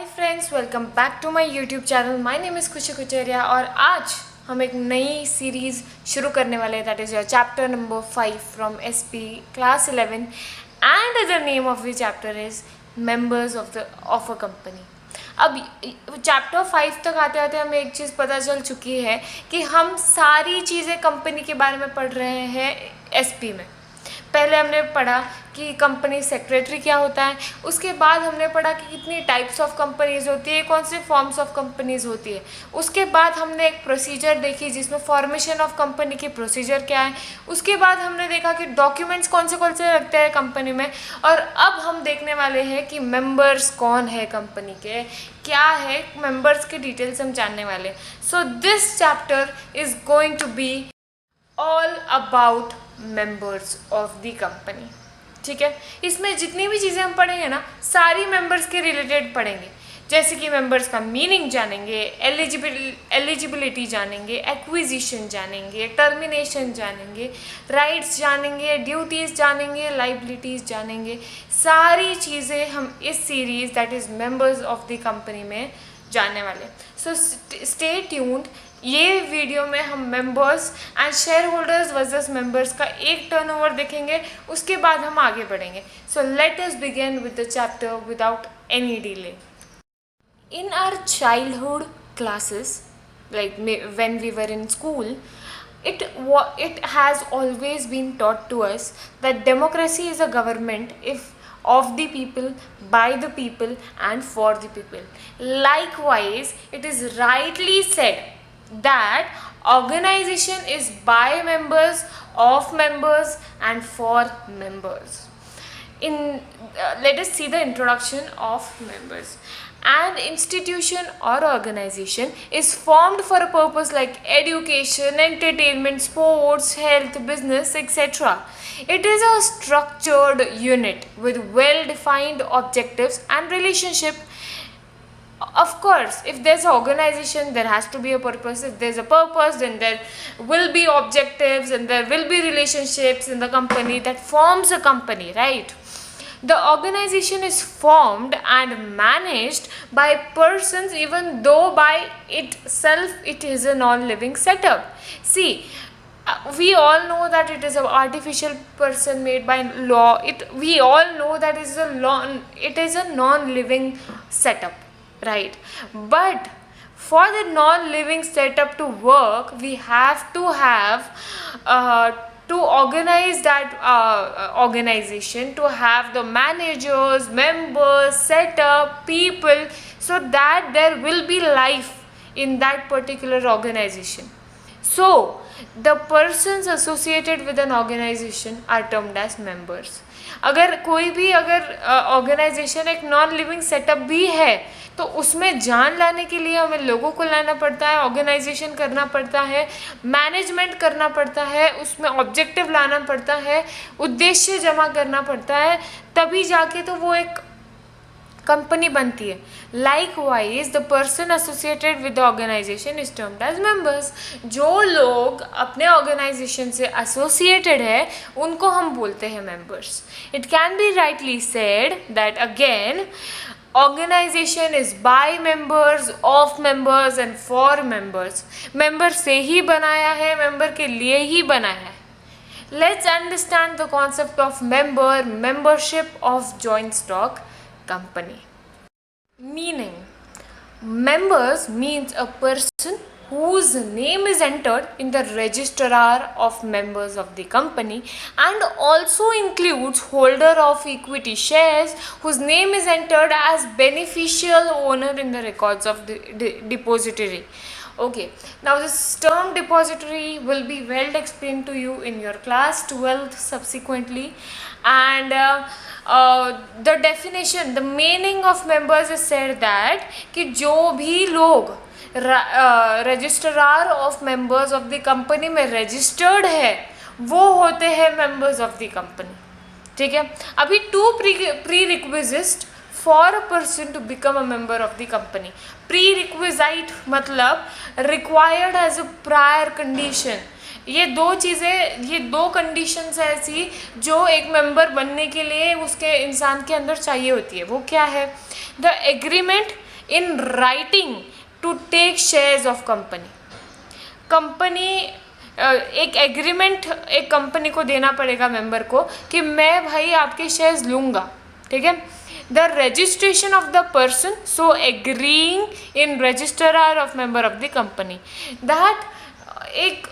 Hi friends, welcome back to my YouTube channel. My name is Khushi Kucheria और आज हम एक नई सीरीज़ शुरू करने वाले हैं। That is your chapter number 5 from SP class 11 and the name of the chapter is members of a company. अब चैप्टर 5 तक आते आते हमें एक चीज़ पता चल चुकी है कि हम सारी चीज़ें कंपनी के बारे में पढ़ रहे हैं एसपी में। पहले हमने पढ़ा कि कंपनी सेक्रेटरी क्या होता है, उसके बाद हमने पढ़ा कि कितनी टाइप्स ऑफ कंपनीज़ होती है, कौन से फॉर्म्स ऑफ कंपनीज़ होती है। उसके बाद हमने एक प्रोसीजर देखी जिसमें फॉर्मेशन ऑफ कंपनी की प्रोसीजर क्या है। उसके बाद हमने देखा कि डॉक्यूमेंट्स कौन से लगते हैं कंपनी में। और अब हम देखने वाले हैं कि मेंबर्स कौन है कंपनी के, क्या है मेंबर्स के डिटेल्स हम जानने वाले। So this chapter is going to be all about members of the company. ठीक है, इसमें जितनी भी चीज़ें हम पढ़ेंगे ना, सारी मेंबर्स के रिलेटेड पढ़ेंगे। जैसे कि मेंबर्स का मीनिंग जानेंगे, एलिजिबिलिटी जानेंगे, एक्विजिशन जानेंगे, टर्मिनेशन जानेंगे, राइट्स जानेंगे, ड्यूटीज़ जानेंगे, लाइबिलिटीज़ जानेंगे। सारी चीज़ें हम इस series that is members of the company में जानने वाले। So stay tuned. ये वीडियो में हम members and share holders versus members का एक टर्नओवर देखेंगे, उसके बाद हम आगे बढ़ेंगे। So let us begin with the chapter without any delay. In our childhood classes, like when we were in school, it has always been taught to us that democracy is a government of the people, by the people, and for the people. Likewise, it is rightly said that organization is by members, of members, and for members. Let us see the introduction of members. An institution or organization is formed for a purpose like education, entertainment, sports, health, business, etc. It is a structured unit with well-defined objectives and relationship. Of course, if there's an organization, there has to be a purpose. If there's a purpose, then there will be objectives and there will be relationships in the company that forms a company, right? The organization is formed and managed by persons, even though by itself it is a non-living setup. See, we all know that it is an artificial person made by law. We all know that it is a non-living setup, right? But for the non-living setup to work, we have to have to organize that organization, to have the managers, members, setup, people, so that there will be life in that particular organization. So the persons associated with an organization are termed as members. अगर कोई भी organisation एक non living setup भी है तो उसमें जान लाने के लिए हमें लोगों को लाना पड़ता है, ऑर्गेनाइजेशन करना पड़ता है, मैनेजमेंट करना पड़ता है, उसमें ऑब्जेक्टिव लाना पड़ता है, उद्देश्य जमा करना पड़ता है, तभी जाके तो वो एक कंपनी बनती है। Likewise the person associated with the organisation is termed as members. जो लोग अपने ऑर्गेनाइजेशन से एसोसिएटेड है उनको हम बोलते हैं members. It can be rightly said that again organisation is by members, of members and for members. Member से ही बनाया है, मेंबर के लिए ही बनाया है। Let's understand the concept of membership of joint stock company. Meaning, members means a person whose name is entered in the registrar of members of the company, and also includes holder of equity shares whose name is entered as beneficial owner in the records of the depository. Okay, now this term depository will be well explained to you in your class 12th subsequently, and the definition, the meaning of members is said that कि जो भी लोग registrar of members of the company में registered है वो होते हैं members of the company. ठीक है, अभी 2 prerequisite for a person to become a member of the company. Prerequisite मतलब required as a prior condition. ये दो कंडीशंस ऐसी जो एक मेंबर बनने के लिए उसके इंसान के अंदर चाहिए होती है। वो क्या है? The agreement in writing to take shares of company. Company एक एग्रीमेंट एक कंपनी को देना पड़ेगा मेंबर को कि मैं भाई आपके शेयर्स लूँगा, ठीक है. The registration of the person so agreeing in registrar of member of the company, that एक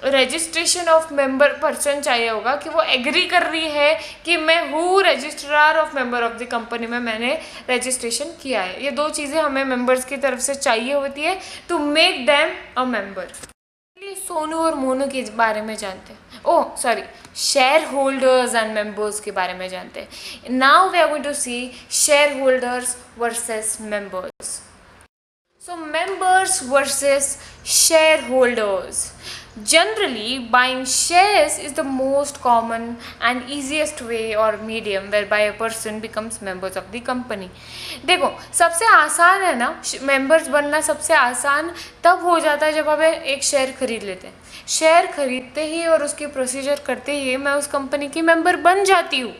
रजिस्ट्रेशन ऑफ मेंबर पर्सन चाहिए होगा कि वो एग्री कर रही है कि मैं हूँ registrar of member of the company में मैंने रजिस्ट्रेशन किया है. ये दो चीज़ें हमें मेंबर्स की तरफ से चाहिए होती है to make them a member. Sonu और मोनू के बारे में जानते हैं. Oh sorry, shareholders and members के बारे में जानते हैं. Now we are going to see shareholders versus members. So members versus shareholders. Generally, buying shares is the most common and easiest way or medium whereby a person becomes members of the company. देखो सबसे आसान है ना members बनना, सबसे आसान तब हो जाता है जब आप एक शेयर खरीद लेते हैं. शेयर खरीदते ही और उसकी प्रोसीजर करते ही मैं उस कंपनी की मेंबर बन जाती हूँ.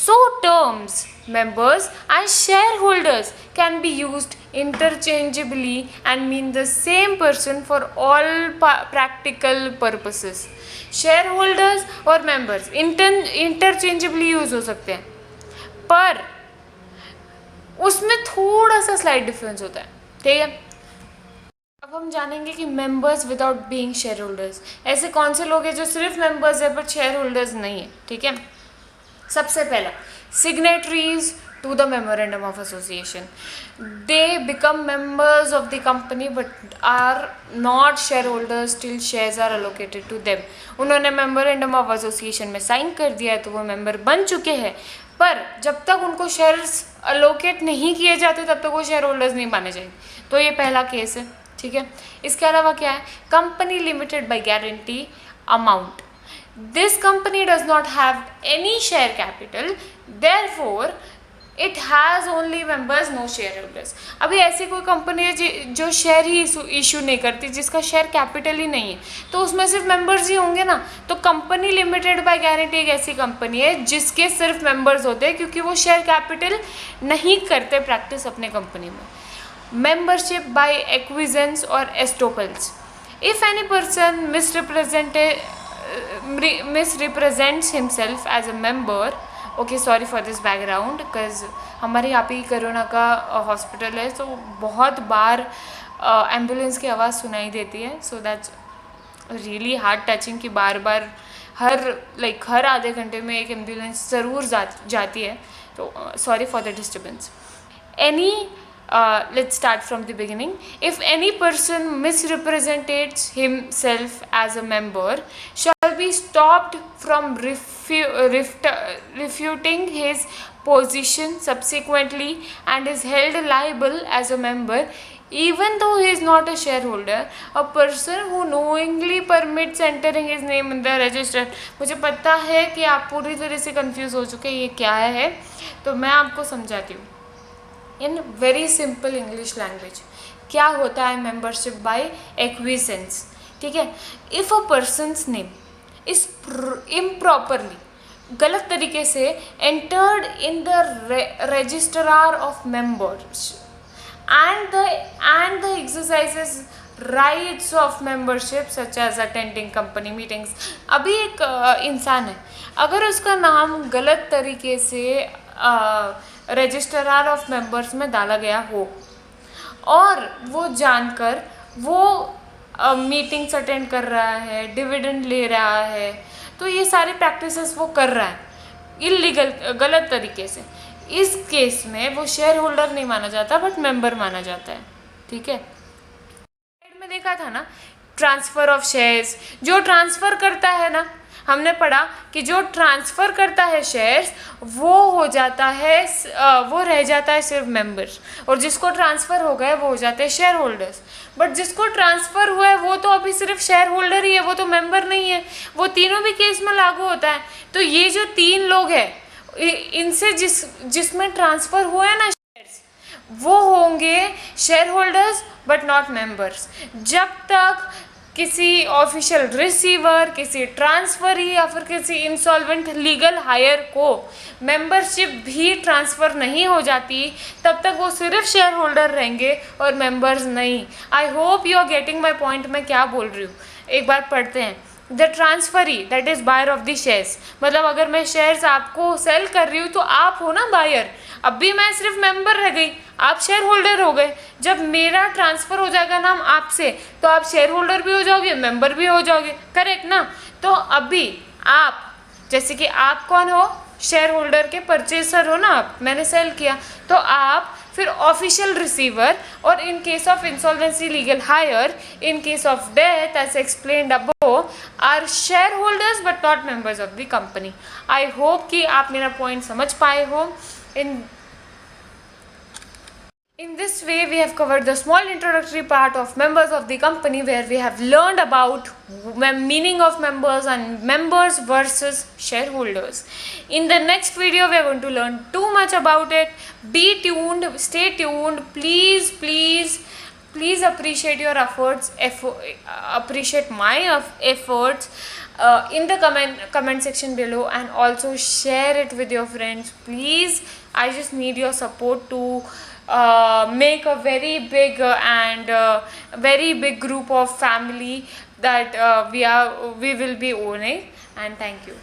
So terms members and shareholders can be used interchangeably and mean the same person for all practical purposes. Shareholders और members interchangeably यूज हो सकते हैं, पर उसमें थोड़ा सा स्लाइट डिफरेंस होता है, ठीक है. अब हम जानेंगे कि members without being share holders. ऐसे कौन से लोग हैं जो सिर्फ मेंबर्स है पर शेयर होल्डर्स नहीं है, ठीक है. सबसे पहला, signatories to the memorandum of association. They become members of the company but are not shareholders till shares are allocated to them. उन्होंने memorandum of association में साइन कर दिया है तो वो मेंबर बन चुके हैं, पर जब तक उनको शेयर्स अलोकेट नहीं किए जाते तब तक वो शेयर होल्डर्स नहीं माने जाएंगे. तो ये पहला केस है, ठीक है. इसके अलावा क्या है, company limited by guarantee amount. This company does not have any share capital, therefore it has only members, no shareholders. अभी ऐसी कोई कंपनी है जो शेयर ही इशू नहीं करती, जिसका शेयर कैपिटल ही नहीं है, तो उसमें सिर्फ मेंबर्स ही होंगे ना. तो कंपनी लिमिटेड बाय गारंटी एक ऐसी कंपनी है जिसके सिर्फ मेंबर्स होते हैं क्योंकि वो शेयर कैपिटल नहीं करते प्रैक्टिस अपने कंपनी में. मेंबरशिप बाय एक्विजेंस और estoppels. If any person misrepresents himself as a member. Okay, sorry for this background because हमारे यहाँ पे कोरोना का हॉस्पिटल है, तो बहुत बार एम्बुलेंस की आवाज़ सुनाई देती है. So that's really heart touching कि बार बार हर आधे घंटे में एक एम्बुलेंस ज़रूर जाती है. तो sorry for the disturbance. Any let's start from the beginning. If any person misrepresents himself as a member, shall be stopped from refuting his position subsequently and is held liable as a member even though he is not a shareholder. A person who knowingly permits entering his name in the register. मुझे पता है कि आप पूरी तरह से confuse हो चुके हैं ये क्या है, तो मैं आपको समझाती हूँ in very simple English language. क्या होता है मेंबरशिप बाय एक्विजेंस, ठीक है. If a person's name is improperly, गलत तरीके से entered in the registrar of members and the exercises rights of membership such as attending company meetings. अभी एक इंसान है, अगर उसका नाम गलत तरीके से रजिस्ट्रार ऑफ मेंबर्स में डाला गया हो और वो जानकर वो मीटिंग्स अटेंड कर रहा है, डिविडेंड ले रहा है, तो ये सारी प्रैक्टिसेस वो कर रहा है इलीगल, गलत तरीके से. इस केस में वो शेयर होल्डर नहीं माना जाता बट मेंबर माना जाता है, ठीक है. में देखा था ना ट्रांसफ़र ऑफ शेयर्स. जो ट्रांसफ़र करता है ना, हमने पढ़ा कि जो ट्रांसफ़र करता है शेयर्स वो हो जाता है, वो रह जाता है सिर्फ मेंबर्स, और जिसको ट्रांसफ़र हो गया वो हो जाते हैं शेयर होल्डर्स. बट जिसको ट्रांसफ़र हुआ है वो तो अभी सिर्फ शेयर होल्डर ही है, वो तो मेंबर नहीं है. वो तीनों भी केस में लागू होता है. तो ये जो तीन लोग हैं इनसे जिसमें ट्रांसफ़र हुआ है ना शेयर्स, वो होंगे share holders but not members. जब तक किसी ऑफिशियल रिसीवर, किसी ट्रांसफरी या फिर किसी इंसॉल्वेंट लीगल हायर को मेंबरशिप भी ट्रांसफ़र नहीं हो जाती, तब तक वो सिर्फ शेयर होल्डर रहेंगे और मेंबर्स नहीं। I hope you are getting my point, मैं क्या बोल रही हूँ। एक बार पढ़ते हैं। The transferee that is buyer of the shares, मतलब अगर मैं शेयर्स आपको सेल कर रही हूँ तो आप हो ना बायर, अब भी मैं सिर्फ मेंबर रह गई, आप शेयर होल्डर हो गए। जब मेरा ट्रांसफ़र हो जाएगा नाम आपसे, तो आप शेयर होल्डर भी हो जाओगे, मेंबर भी हो जाओगे, करेक्ट ना। तो अभी आप, जैसे कि आप कौन हो, शेयर होल्डर के परचेसर हो ना आप, मैंने सेल किया, तो आप फिर ऑफिशियल रिसीवर, और in case of insolvency legal heir, in case of death as explained above, are share holders but not members of the company. I hope कि आप मेरा पॉइंट समझ पाए हो। In this way, we have covered the small introductory part of members of the company, where we have learned about meaning of members and members versus shareholders. In the next video, we are going to learn too much about it. Be tuned, stay tuned. Please appreciate your efforts. Appreciate my efforts in the comment section below, and also share it with your friends. Please, I just need your support to make a very big very big group of family that we will be owning. And thank you.